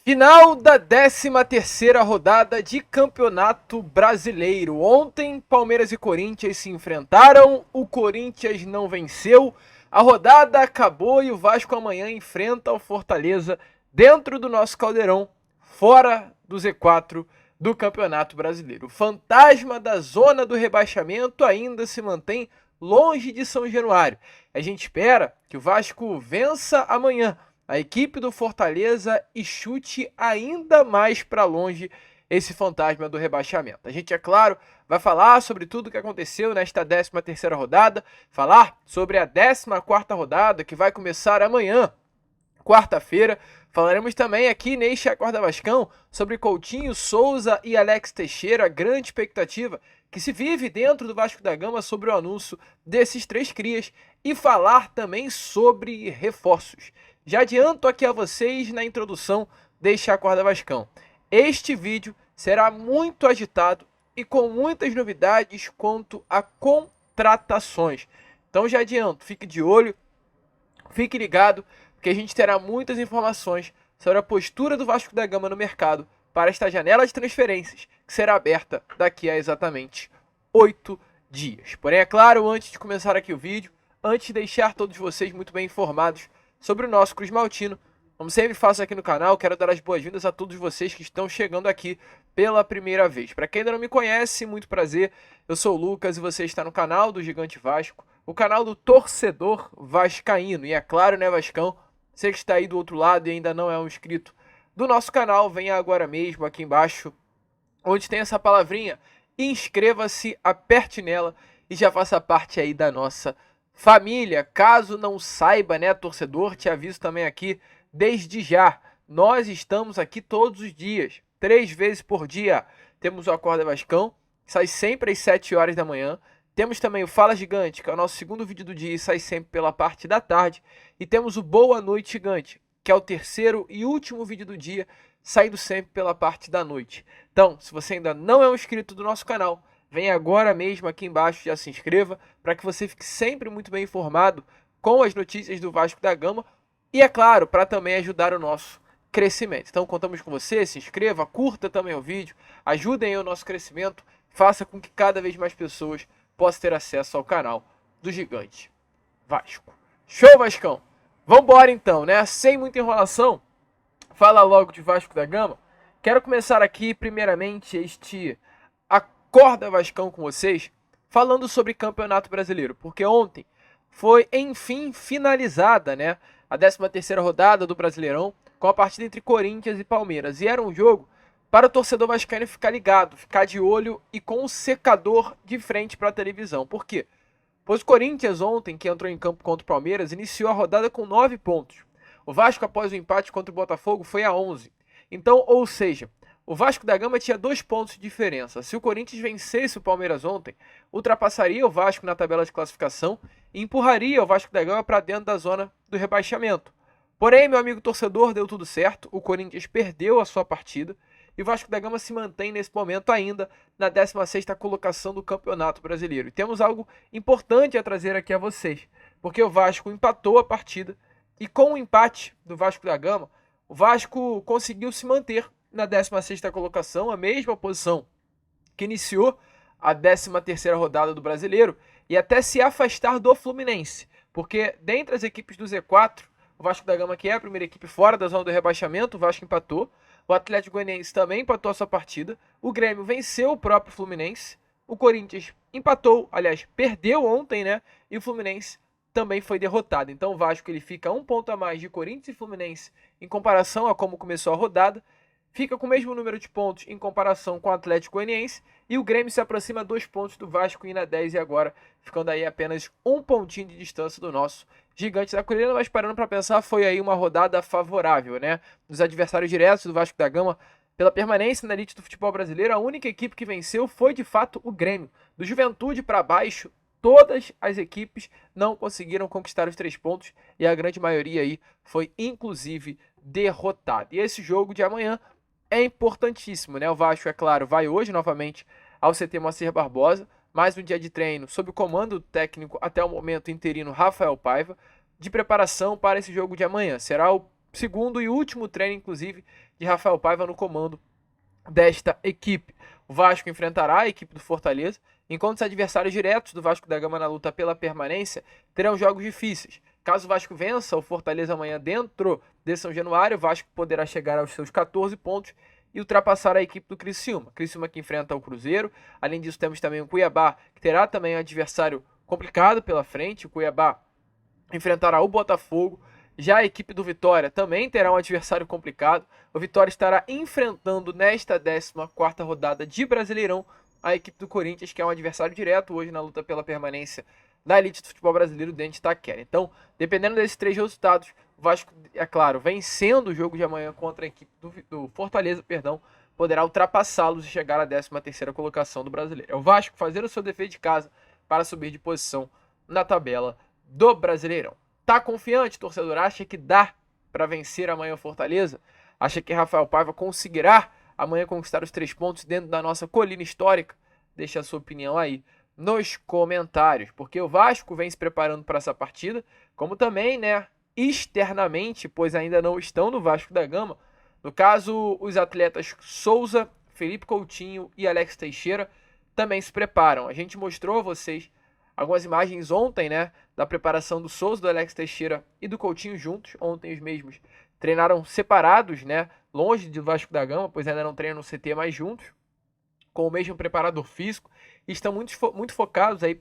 Final da 13ª rodada de Campeonato Brasileiro. Ontem, Palmeiras e Corinthians se enfrentaram, o Corinthians não venceu, a rodada acabou e o Vasco amanhã enfrenta o Fortaleza dentro do nosso Caldeirão, fora do Z4 do Campeonato Brasileiro. O fantasma da zona do rebaixamento ainda se mantém longe de São Januário. A gente espera que o Vasco vença amanhã a equipe do Fortaleza e chute ainda mais para longe esse fantasma do rebaixamento. A gente, é claro, vai falar sobre tudo o que aconteceu nesta 13ª rodada, falar sobre a 14ª rodada que vai começar amanhã, quarta-feira. Falaremos também aqui neste Acorda Vascão sobre Coutinho, Souza e Alex Teixeira, a grande expectativa que se vive dentro do Vasco da Gama sobre o anúncio desses três crias e falar também sobre reforços. Já adianto aqui a vocês na introdução deste Acorda Vascão. Este vídeo será muito agitado e com muitas novidades quanto a contratações. Então já adianto, fique de olho, fique ligado, porque a gente terá muitas informações sobre a postura do Vasco da Gama no mercado para esta janela de transferências, que será aberta daqui a exatamente 8 dias. Porém, é claro, antes de começar aqui o vídeo, antes de deixar todos vocês muito bem informados sobre o nosso Cruz Maltino, como sempre faço aqui no canal, quero dar as boas-vindas a todos vocês que estão chegando aqui pela primeira vez. Para quem ainda não me conhece, muito prazer, eu sou o Lucas e você está no canal do Gigante Vasco, o canal do torcedor vascaíno. E é claro, né, Vascão, você que está aí do outro lado e ainda não é um inscrito do nosso canal, venha agora mesmo aqui embaixo, onde tem essa palavrinha, inscreva-se, aperte nela e já faça parte aí da nossa família. Caso não saiba, né, torcedor, te aviso também aqui, desde já, nós estamos aqui todos os dias, 3 vezes por dia. Temos o Acorda Vascão, que sai sempre às 7 horas da manhã. Temos também o Fala Gigante, que é o nosso segundo vídeo do dia e sai sempre pela parte da tarde. E temos o Boa Noite Gigante, que é o terceiro e último vídeo do dia, saindo sempre pela parte da noite. Então, se você ainda não é um inscrito do nosso canal, vem agora mesmo aqui embaixo, já se inscreva, para que você fique sempre muito bem informado com as notícias do Vasco da Gama e, é claro, para também ajudar o nosso crescimento. Então, contamos com você, se inscreva, curta também o vídeo, ajudem aí o nosso crescimento, faça com que cada vez mais pessoas possam ter acesso ao canal do Gigante Vasco. Show, Vascão? Vambora então, né? Sem muita enrolação, fala logo de Vasco da Gama. Quero começar aqui, primeiramente, este Acorda Vascão com vocês, falando sobre Campeonato Brasileiro, porque ontem foi, enfim, finalizada, né, a 13ª rodada do Brasileirão, com a partida entre Corinthians e Palmeiras. E era um jogo para o torcedor vascaíno ficar ligado, ficar de olho e com o secador de frente para a televisão. Por quê? Pois o Corinthians ontem, que entrou em campo contra o Palmeiras, iniciou a rodada com 9 pontos. O Vasco, após o empate contra o Botafogo, foi a 11. Então, ou seja, o Vasco da Gama tinha 2 pontos de diferença. Se o Corinthians vencesse o Palmeiras ontem, ultrapassaria o Vasco na tabela de classificação e empurraria o Vasco da Gama para dentro da zona do rebaixamento. Porém, meu amigo torcedor, deu tudo certo. O Corinthians perdeu a sua partida e o Vasco da Gama se mantém nesse momento ainda na 16ª colocação do Campeonato Brasileiro. E temos algo importante a trazer aqui a vocês, porque o Vasco empatou a partida e com o empate do Vasco da Gama, o Vasco conseguiu se manter na 16ª colocação, a mesma posição que iniciou a 13ª rodada do Brasileiro, e até se afastar do Fluminense, porque dentre as equipes do Z4, o Vasco da Gama, que é a primeira equipe fora da zona do rebaixamento, o Vasco empatou, o Atlético Goianiense também empatou a sua partida, o Grêmio venceu o próprio Fluminense, o Corinthians empatou, aliás, perdeu ontem, né, e o Fluminense também foi derrotado. Então o Vasco ele fica 1 ponto a mais de Corinthians e Fluminense em comparação a como começou a rodada, fica com o mesmo número de pontos em comparação com o Atlético Goianiense e o Grêmio se aproxima 2 pontos do Vasco e na 10 e agora ficando aí apenas 1 pontinho de distância do nosso Gigante da Colina, mas parando para pensar, foi aí uma rodada favorável, né? Dos adversários diretos do Vasco da Gama pela permanência na elite do futebol brasileiro, a única equipe que venceu foi de fato o Grêmio. Do Juventude para baixo, todas as equipes não conseguiram conquistar os 3 pontos e a grande maioria aí foi inclusive derrotada. E esse jogo de amanhã é importantíssimo, né? O Vasco, é claro, vai hoje novamente ao CT Moacir Barbosa, mais um dia de treino sob o comando do técnico até o momento interino Rafael Paiva, de preparação para esse jogo de amanhã. Será o segundo e último treino, inclusive, de Rafael Paiva no comando desta equipe. O Vasco enfrentará a equipe do Fortaleza, enquanto os adversários diretos do Vasco da Gama na luta pela permanência terão jogos difíceis. Caso o Vasco vença o Fortaleza amanhã dentro de São Januário, o Vasco poderá chegar aos seus 14 pontos e ultrapassar a equipe do Criciúma. Criciúma que enfrenta o Cruzeiro. Além disso, temos também o Cuiabá, que terá também um adversário complicado pela frente. O Cuiabá enfrentará o Botafogo. Já a equipe do Vitória também terá um adversário complicado. O Vitória estará enfrentando nesta 14ª rodada de Brasileirão a equipe do Corinthians, que é um adversário direto hoje na luta pela permanência da elite do futebol brasileiro dentro de Itaquera. Então, dependendo desses 3 resultados, o Vasco, é claro, vencendo o jogo de amanhã contra a equipe do Fortaleza, poderá ultrapassá-los e chegar à 13ª colocação do Brasileiro. É o Vasco fazendo o seu dever de casa para subir de posição na tabela do Brasileirão. Tá confiante, torcedor? Acha que dá para vencer amanhã o Fortaleza? Acha que Rafael Paiva conseguirá amanhã conquistar os 3 pontos dentro da nossa colina histórica? Deixa a sua opinião aí nos comentários, porque o Vasco vem se preparando para essa partida, como também, né, externamente, pois ainda não estão no Vasco da Gama. No caso, os atletas Souza, Felipe Coutinho e Alex Teixeira também se preparam. A gente mostrou a vocês algumas imagens ontem, né, da preparação do Souza, do Alex Teixeira e do Coutinho juntos. Ontem os mesmos treinaram separados, né, longe do Vasco da Gama, pois ainda não treinam no CT mais juntos, com o mesmo preparador físico, e estão muito focados aí,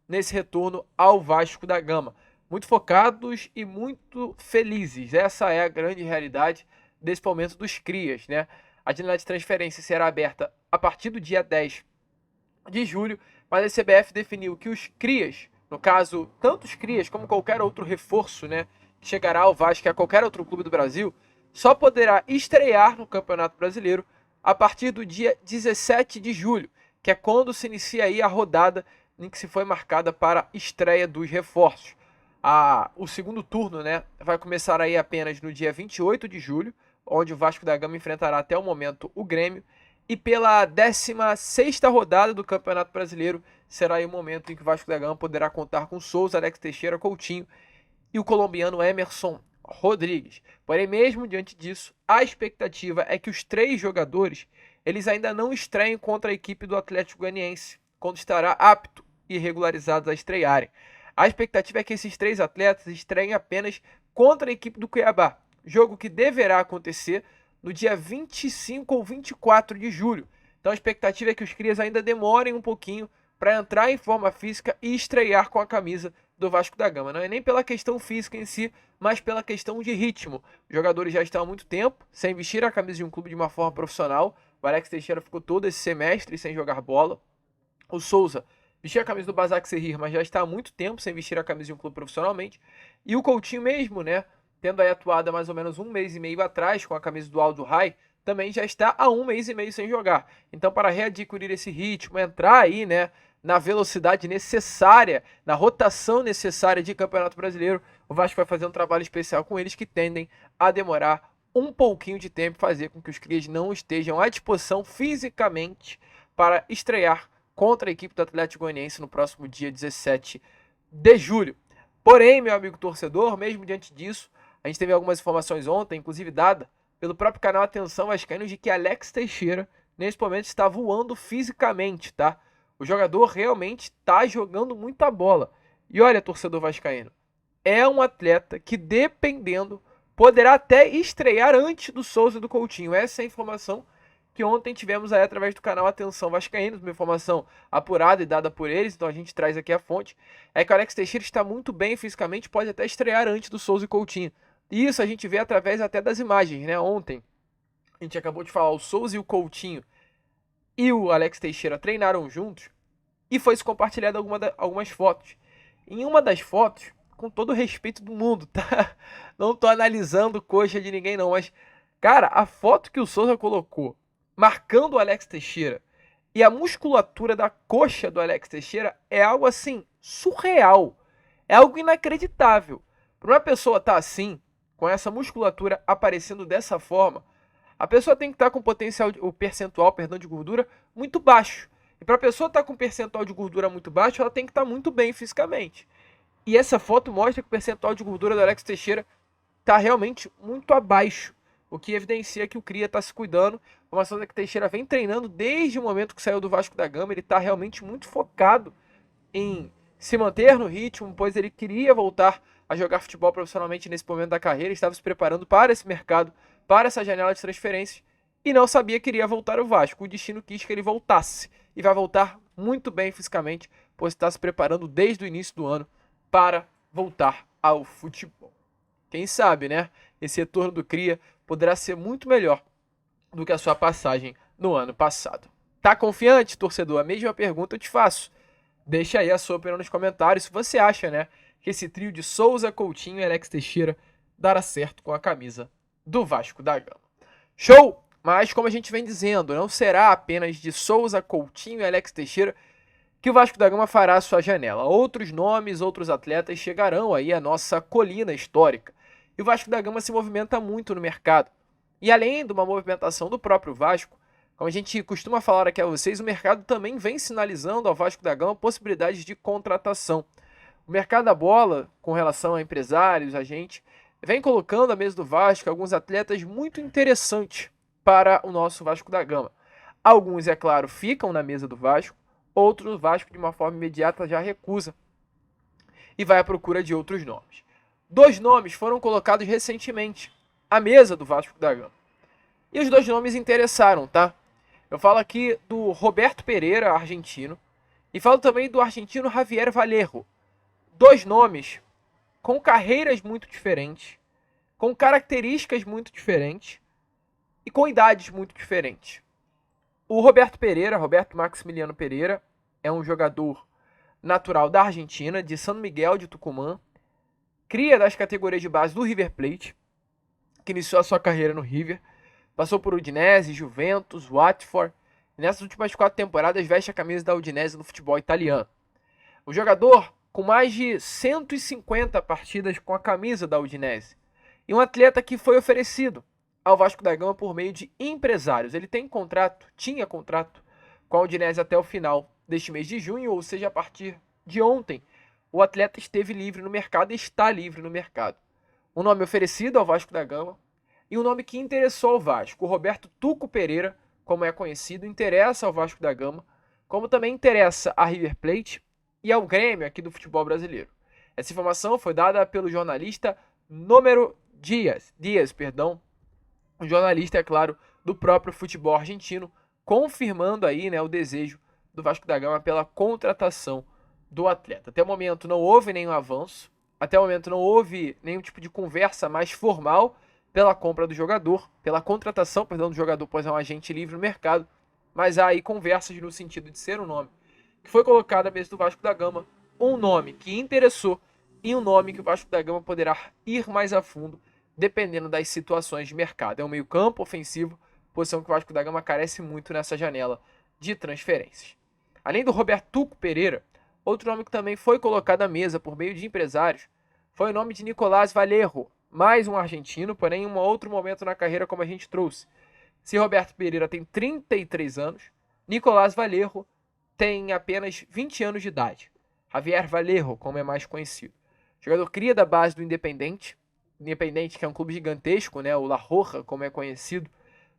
nesse retorno ao Vasco da Gama. Muito focados e muito felizes. Essa é a grande realidade desse momento dos crias, né? A janela de transferência será aberta a partir do dia 10 de julho, mas a CBF definiu que os crias, no caso, tanto os crias como qualquer outro reforço, né, que chegará ao Vasco e a qualquer outro clube do Brasil, só poderá estrear no Campeonato Brasileiro a partir do dia 17 de julho, que é quando se inicia aí a rodada em que se foi marcada para a estreia dos reforços. O segundo turno, né, vai começar aí apenas no dia 28 de julho, onde o Vasco da Gama enfrentará até o momento o Grêmio, e pela 16ª rodada do Campeonato Brasileiro será aí o momento em que o Vasco da Gama poderá contar com Souza, Alex Teixeira, Coutinho e o colombiano Emerson Rodrigues. Porém, mesmo diante disso, a expectativa é que os 3 jogadores eles ainda não estreiem contra a equipe do Atlético Goianiense, quando estará apto e regularizados a estrearem. A expectativa é que esses 3 atletas estreiem apenas contra a equipe do Cuiabá, jogo que deverá acontecer no dia 25 ou 24 de julho. Então a expectativa é que os crias ainda demorem um pouquinho para entrar em forma física e estrear com a camisa do Vasco da Gama. Não é nem pela questão física em si, mas pela questão de ritmo. Os jogadores já estão há muito tempo sem vestir a camisa de um clube de uma forma profissional. O Alex Teixeira ficou todo esse semestre sem jogar bola. O Souza vestia a camisa do Basaksehir, mas já está há muito tempo sem vestir a camisa de um clube profissionalmente. E o Coutinho mesmo, né, tendo aí atuado há mais ou menos 1 mês e meio atrás com a camisa do Aldo Rai, também já está há 1 mês e meio sem jogar. Então, para readquirir esse ritmo, entrar aí, né, na velocidade necessária, na rotação necessária de Campeonato Brasileiro, o Vasco vai fazer um trabalho especial com eles que tendem a demorar um pouquinho de tempo, fazer com que os crias não estejam à disposição fisicamente para estrear contra a equipe do Atlético Goianiense no próximo dia 17 de julho. Porém, meu amigo torcedor, mesmo diante disso, a gente teve algumas informações ontem, inclusive dada pelo próprio canal Atenção Vascaínos, de que Alex Teixeira, nesse momento, está voando fisicamente, tá? O jogador realmente está jogando muita bola. E olha, torcedor vascaíno, é um atleta que, dependendo, poderá até estrear antes do Souza e do Coutinho. Essa é a informação que ontem tivemos aí através do canal Atenção Vascaínos, uma informação apurada e dada por eles, então a gente traz aqui a fonte, é que o Alex Teixeira está muito bem fisicamente, pode até estrear antes do Souza e Coutinho. E isso a gente vê através até das imagens, né? Ontem, a gente acabou de falar, o Souza e o Coutinho e o Alex Teixeira treinaram juntos e foi-se compartilhado algumas fotos. Em uma das fotos, com todo o respeito do mundo, tá? Não tô analisando coxa de ninguém não, mas, cara, a foto que o Souza colocou marcando o Alex Teixeira e a musculatura da coxa do Alex Teixeira é algo assim surreal, é algo inacreditável. Para uma pessoa estar assim, com essa musculatura aparecendo dessa forma, a pessoa tem que estar com o percentual de gordura muito baixo. E para a pessoa estar com um percentual de gordura muito baixo, ela tem que estar muito bem fisicamente. E essa foto mostra que o percentual de gordura do Alex Teixeira está realmente muito abaixo o que evidencia que o Cria está se cuidando. A informação é que Teixeira vem treinando desde o momento que saiu do Vasco da Gama, ele está realmente muito focado em se manter no ritmo, pois ele queria voltar a jogar futebol profissionalmente nesse momento da carreira, estava se preparando para esse mercado, para essa janela de transferências, e não sabia que iria voltar ao Vasco. O destino quis que ele voltasse, e vai voltar muito bem fisicamente, pois está se preparando desde o início do ano para voltar ao futebol. Quem sabe, né? Esse retorno do Cria poderá ser muito melhor do que a sua passagem no ano passado. Tá confiante, torcedor? A mesma pergunta eu te faço. Deixa aí a sua opinião nos comentários se você acha, né, que esse trio de Souza, Coutinho e Alex Teixeira dará certo com a camisa do Vasco da Gama. Show! Mas como a gente vem dizendo, não será apenas de Souza, Coutinho e Alex Teixeira que o Vasco da Gama fará a sua janela. Outros nomes, outros atletas chegarão aí à nossa colina histórica. E o Vasco da Gama se movimenta muito no mercado. E além de uma movimentação do próprio Vasco, como a gente costuma falar aqui a vocês, o mercado também vem sinalizando ao Vasco da Gama possibilidades de contratação. O mercado da bola, com relação a empresários, agentes, vem colocando à mesa do Vasco alguns atletas muito interessantes para o nosso Vasco da Gama. Alguns, é claro, ficam na mesa do Vasco, outros o Vasco de uma forma imediata já recusa e vai à procura de outros nomes. 2 nomes foram colocados recentemente à mesa do Vasco da Gama. E os 2 nomes interessaram, tá? Eu falo aqui do Roberto Pereira, argentino, e falo também do argentino Javier Valerro. 2 nomes com carreiras muito diferentes, com características muito diferentes e com idades muito diferentes. O Roberto Pereira, Roberto Maximiliano Pereira, é um jogador natural da Argentina, de San Miguel de Tucumã, cria das categorias de base do River Plate, que iniciou a sua carreira no River, passou por Udinese, Juventus, Watford, e nessas últimas 4 temporadas veste a camisa da Udinese no futebol italiano. O jogador com mais de 150 partidas com a camisa da Udinese, e um atleta que foi oferecido ao Vasco da Gama por meio de empresários. Ele tinha contrato com a Udinese até o final deste mês de junho, ou seja, a partir de ontem, o atleta esteve livre no mercado e está livre no mercado. Um nome oferecido ao Vasco da Gama e um nome que interessou ao Vasco. O Roberto Tuco Pereira, como é conhecido, interessa ao Vasco da Gama, como também interessa a River Plate e ao Grêmio aqui do futebol brasileiro. Essa informação foi dada pelo jornalista Número Dias, um jornalista, é claro, do próprio futebol argentino, confirmando aí, né, o desejo do Vasco da Gama pela contratação do atleta. Até o momento não houve nenhum avanço, até o momento não houve nenhum tipo de conversa mais formal pela compra do jogador, pela contratação, do jogador, pois é um agente livre no mercado, mas há aí conversas no sentido de ser um nome que foi colocado à mesa do Vasco da Gama, um nome que interessou e um nome que o Vasco da Gama poderá ir mais a fundo dependendo das situações de mercado. É um meio-campo ofensivo, posição que o Vasco da Gama carece muito nessa janela de transferências. Além do Roberto Tuco Pereira, outro nome que também foi colocado à mesa por meio de empresários foi o nome de Nicolás Valerro, mais um argentino, porém em um outro momento na carreira, como a gente trouxe. Se Roberto Pereira tem 33 anos, Nicolás Valerro tem apenas 20 anos de idade. Javier Valerro, como é mais conhecido. Jogador cria da base do Independiente, que é um clube gigantesco, né? O La Roja, como é conhecido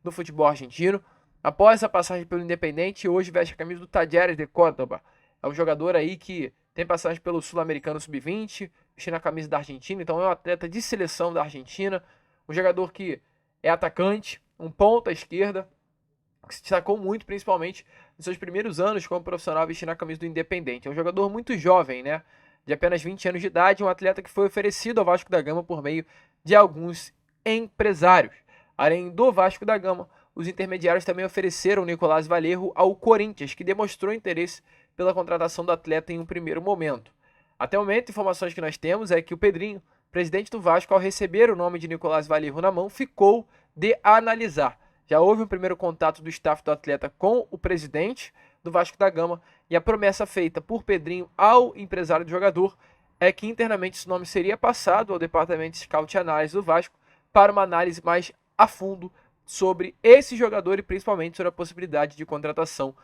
no futebol argentino. Após essa passagem pelo Independiente, hoje veste a camisa do Talleres de Córdoba. É um jogador aí que tem passagem pelo Sul-Americano Sub-20, vestindo a camisa da Argentina, então é um atleta de seleção da Argentina, um jogador que é atacante, um ponta à esquerda, que se destacou muito, principalmente nos seus primeiros anos como profissional vestindo a camisa do Independiente. É um jogador muito jovem, né? De apenas 20 anos de idade, um atleta que foi oferecido ao Vasco da Gama por meio de alguns empresários. Além do Vasco da Gama, os intermediários também ofereceram o Nicolás Valerro ao Corinthians, que demonstrou interesse pela contratação do atleta em um primeiro momento. Até o momento, informações que nós temos é que o Pedrinho, presidente do Vasco, ao receber o nome de Nicolás Valerro na mão, ficou de analisar. Já houve um primeiro contato do staff do atleta com o presidente do Vasco da Gama e a promessa feita por Pedrinho ao empresário do jogador é que internamente esse nome seria passado ao departamento de scout e análise do Vasco para uma análise mais a fundo sobre esse jogador e principalmente sobre a possibilidade de contratação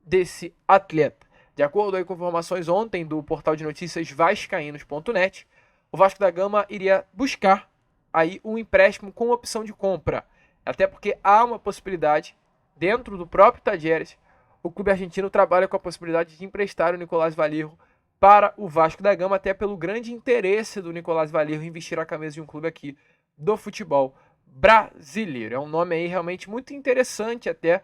desse atleta. De acordo aí com informações ontem do portal de notícias vascaínos.net, o Vasco da Gama iria buscar aí um empréstimo com opção de compra. Até porque há uma possibilidade, dentro do próprio Talleres, o clube argentino trabalha com a possibilidade de emprestar o Nicolás Vallejo para o Vasco da Gama, até pelo grande interesse do Nicolás Vallejo em vestir a camisa de um clube aqui do futebol brasileiro. É um nome aí realmente muito interessante até,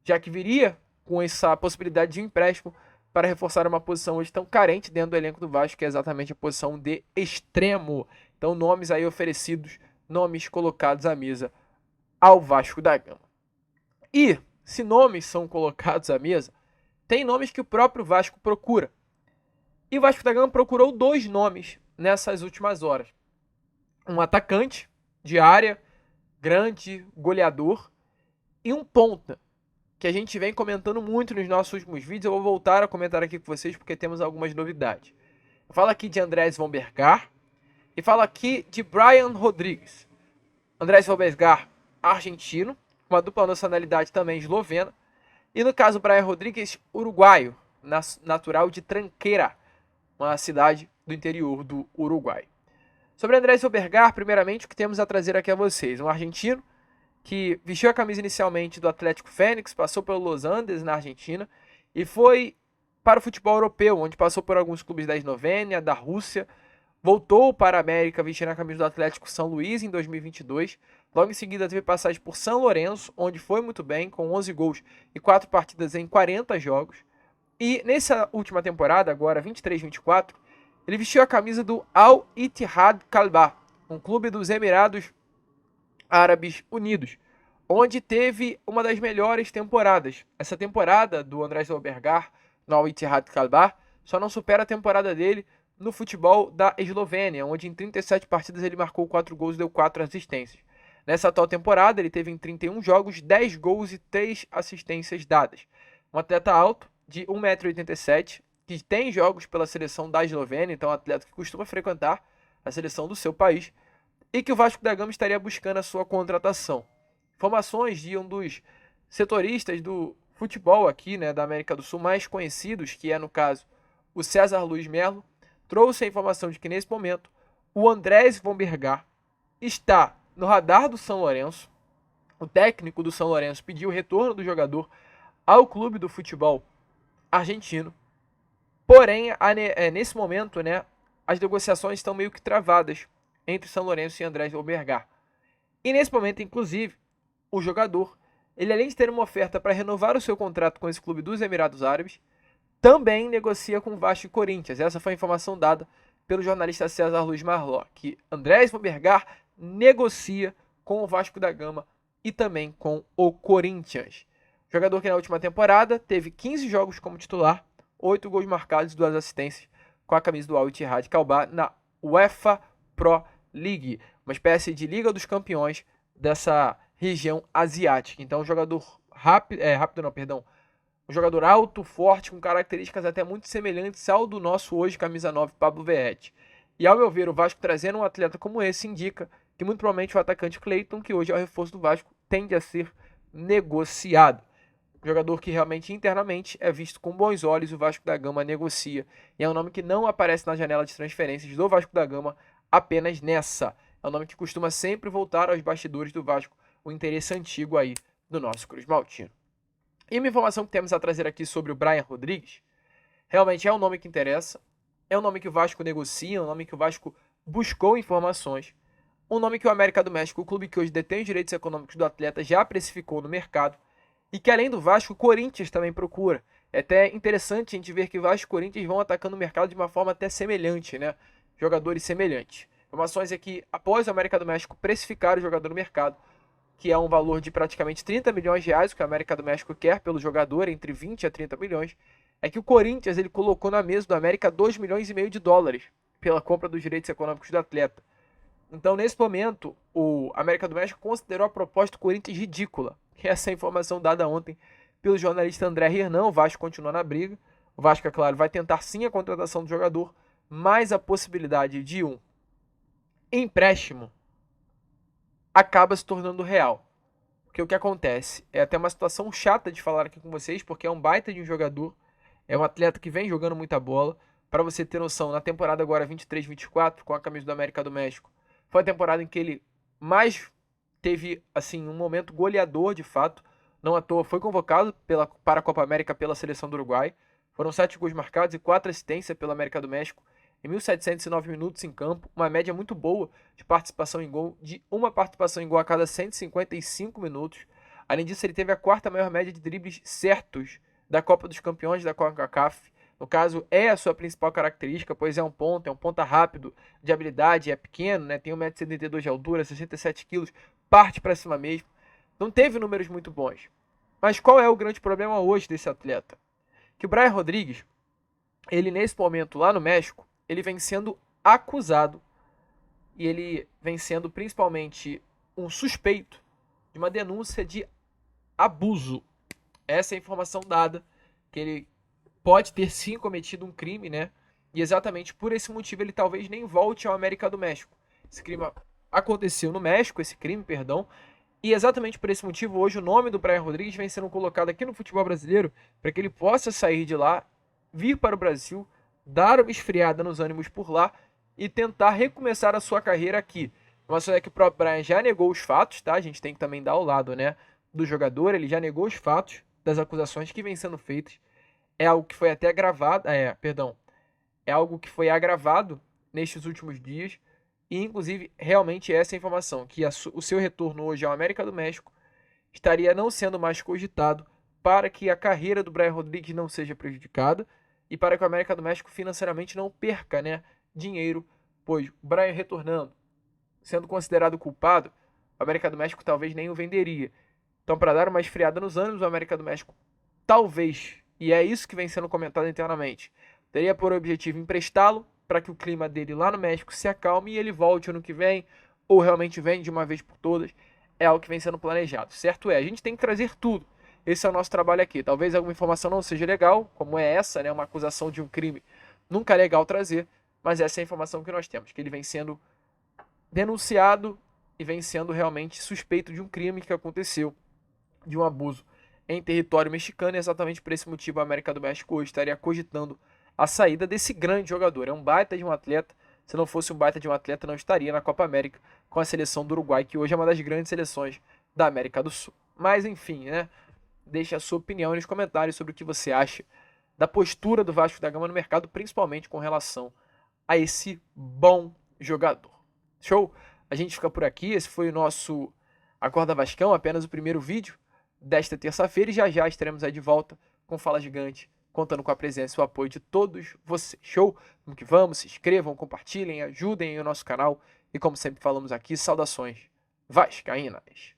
já que viria com essa possibilidade de empréstimo para reforçar uma posição hoje tão carente dentro do elenco do Vasco, que é exatamente a posição de extremo. Então, nomes aí oferecidos, nomes colocados à mesa ao Vasco da Gama. E, se nomes são colocados à mesa, tem nomes que o próprio Vasco procura. E o Vasco da Gama procurou 2 nomes nessas últimas horas. Um atacante de área, grande, goleador, e um ponta, que a gente vem comentando muito nos nossos últimos vídeos. Eu vou voltar a comentar aqui com vocês porque temos algumas novidades. Eu falo aqui de Andrés von Bergar e falo aqui de Brian Rodrigues. Andrés von Bergar, argentino, uma dupla nacionalidade também eslovena. E no caso, Brian Rodrigues, uruguaio, natural de Tranqueira, uma cidade do interior do Uruguai. Sobre Andrés von Bergar, primeiramente, o que temos a trazer aqui a vocês? Um argentino que vestiu a camisa inicialmente do Atlético Fênix, passou pelo Los Andes, na Argentina, e foi para o futebol europeu, onde passou por alguns clubes da Eslovênia, da Rússia, voltou para a América vestindo a camisa do Atlético São Luís em 2022, logo em seguida teve passagem por São Lourenço, onde foi muito bem, com 11 gols e 4 partidas em 40 jogos, e nessa última temporada, agora 23-24, ele vestiu a camisa do Al Ittihad Kalba, um clube dos Emirados Árabes Unidos, onde teve uma das melhores temporadas. Essa temporada do Andrés von Bergar no Al Ittihad Kalba só não supera a temporada dele no futebol da Eslovênia, onde em 37 partidas ele marcou 4 gols e deu 4 assistências. Nessa atual temporada, ele teve em 31 jogos 10 gols e 3 assistências dadas. Um atleta alto, de 1,87 m, que tem jogos pela seleção da Eslovênia, então um atleta que costuma frequentar a seleção do seu país, e que o Vasco da Gama estaria buscando a sua contratação. Informações de um dos setoristas do futebol aqui, da América do Sul, mais conhecidos, que é, no caso, o César Luiz Melo, trouxe a informação de que, nesse momento, o Andrés von Bergar está no radar do São Lourenço. O técnico do São Lourenço pediu o retorno do jogador ao clube do futebol argentino. Porém, nesse momento, as negociações estão meio que travadas entre São Lourenço e Andrés von Bergar. E nesse momento, inclusive, o jogador, ele além de ter uma oferta para renovar o seu contrato com esse clube dos Emirados Árabes, também negocia com o Vasco e Corinthians. Essa foi a informação dada pelo jornalista César Luiz Marló, que Andrés von Bergar negocia com o Vasco da Gama e também com o Corinthians. Jogador que na última temporada teve 15 jogos como titular, 8 gols marcados e 2 assistências com a camisa do Al Ittihad Kalba na UEFA Pro League, uma espécie de Liga dos Campeões dessa região asiática. Então, um jogador um jogador alto, forte, com características até muito semelhantes ao do nosso hoje camisa 9, Pablo Verratti. E ao meu ver, o Vasco trazendo um atleta como esse indica que muito provavelmente o atacante Cleiton, que hoje é o reforço do Vasco, tende a ser negociado. Um jogador que realmente internamente é visto com bons olhos, o Vasco da Gama negocia. E é um nome que não aparece na janela de transferências do Vasco da Gama apenas nessa. É um nome que costuma sempre voltar aos bastidores do Vasco, o interesse antigo aí do nosso Cruz Maltino. E uma informação que temos a trazer aqui sobre o Brian Rodrigues, realmente é um nome que interessa, é um nome que o Vasco negocia, um nome que o Vasco buscou informações, um nome que o América do México, o clube que hoje detém os direitos econômicos do atleta, já precificou no mercado, e que além do Vasco, o Corinthians também procura. É até interessante a gente ver que o Vasco e o Corinthians vão atacando o mercado de uma forma até semelhante, jogadores semelhantes. Informações é que após o América do México precificar o jogador no mercado, que é um valor de praticamente 30 milhões de reais, o que a América do México quer pelo jogador, entre 20 a 30 milhões, é que o Corinthians ele colocou na mesa do América 2,5 milhões de dólares pela compra dos direitos econômicos do atleta. Então, nesse momento, o América do México considerou a proposta do Corinthians ridícula. Essa é a informação dada ontem pelo jornalista André Hernan. O Vasco continua na briga. O Vasco, é claro, vai tentar sim a contratação do jogador, mas a possibilidade de um empréstimo acaba se tornando real. Porque o que acontece é até uma situação chata de falar aqui com vocês, porque é um baita de um jogador, é um atleta que vem jogando muita bola. Para você ter noção, na temporada agora 23-24, com a camisa do América do México, foi a temporada em que ele mais teve assim um momento goleador de fato. Não à toa foi convocado para a Copa América pela seleção do Uruguai. Foram 7 gols marcados e 4 assistências pela América do México em 1.709 minutos em campo, uma média muito boa de participação em gol, de uma participação em gol a cada 155 minutos. Além disso, ele teve a quarta maior média de dribles certos da Copa dos Campeões da CONCACAF. No caso, é a sua principal característica, pois é um ponta rápido, de habilidade, é pequeno, né? Tem 1,72 m de altura, 67 kg, parte para cima mesmo. Não teve números muito bons. Mas qual é o grande problema hoje desse atleta? Que o Brian Rodrigues, ele nesse momento lá no México, ele vem sendo acusado e ele vem sendo principalmente um suspeito de uma denúncia de abuso. Essa é a informação dada, que ele pode ter sim cometido um crime, né? E exatamente por esse motivo ele talvez nem volte ao América do México. Esse crime aconteceu no México, esse crime, perdão, e exatamente por esse motivo hoje o nome do Brian Rodrigues vem sendo colocado aqui no futebol brasileiro para que ele possa sair de lá, vir para o Brasil, dar uma esfriada nos ânimos por lá e tentar recomeçar a sua carreira aqui. Mas é que o próprio Brian já negou os fatos, tá? A gente tem que também dar ao lado, né, do jogador, ele já negou os fatos das acusações que vêm sendo feitas. É algo que foi até agravado, é algo que foi agravado nestes últimos dias. E, inclusive, realmente essa é a informação, que o seu retorno hoje ao América do México estaria não sendo mais cogitado para que a carreira do Brian Rodrigues não seja prejudicada e para que o América do México financeiramente não perca, né, dinheiro, pois o Brian retornando, sendo considerado culpado, o América do México talvez nem o venderia. Então, para dar uma esfriada nos ânimos, o América do México talvez, e é isso que vem sendo comentado internamente, teria por objetivo emprestá-lo para que o clima dele lá no México se acalme e ele volte ano que vem, ou realmente vem de uma vez por todas. É algo que vem sendo planejado. Certo é, a gente tem que trazer tudo. Esse é o nosso trabalho aqui. Talvez alguma informação não seja legal, como é essa, né, uma acusação de um crime. Nunca é legal trazer, mas essa é a informação que nós temos, que ele vem sendo denunciado e vem sendo realmente suspeito de um crime que aconteceu, de um abuso em território mexicano, e exatamente por esse motivo a América do México hoje estaria cogitando a saída desse grande jogador. É um baita de um atleta. Se não fosse um baita de um atleta, não estaria na Copa América com a seleção do Uruguai, que hoje é uma das grandes seleções da América do Sul. Mas enfim, né? Deixe a sua opinião nos comentários sobre o que você acha da postura do Vasco da Gama no mercado, principalmente com relação a esse bom jogador. Show? A gente fica por aqui. Esse foi o nosso Acorda Vascão, apenas o primeiro vídeo desta terça-feira, e já estaremos aí de volta com Fala Gigante, contando com a presença e o apoio de todos vocês. Show? Vamos que vamos, se inscrevam, compartilhem, ajudem o nosso canal e, como sempre falamos aqui, saudações vascaínas.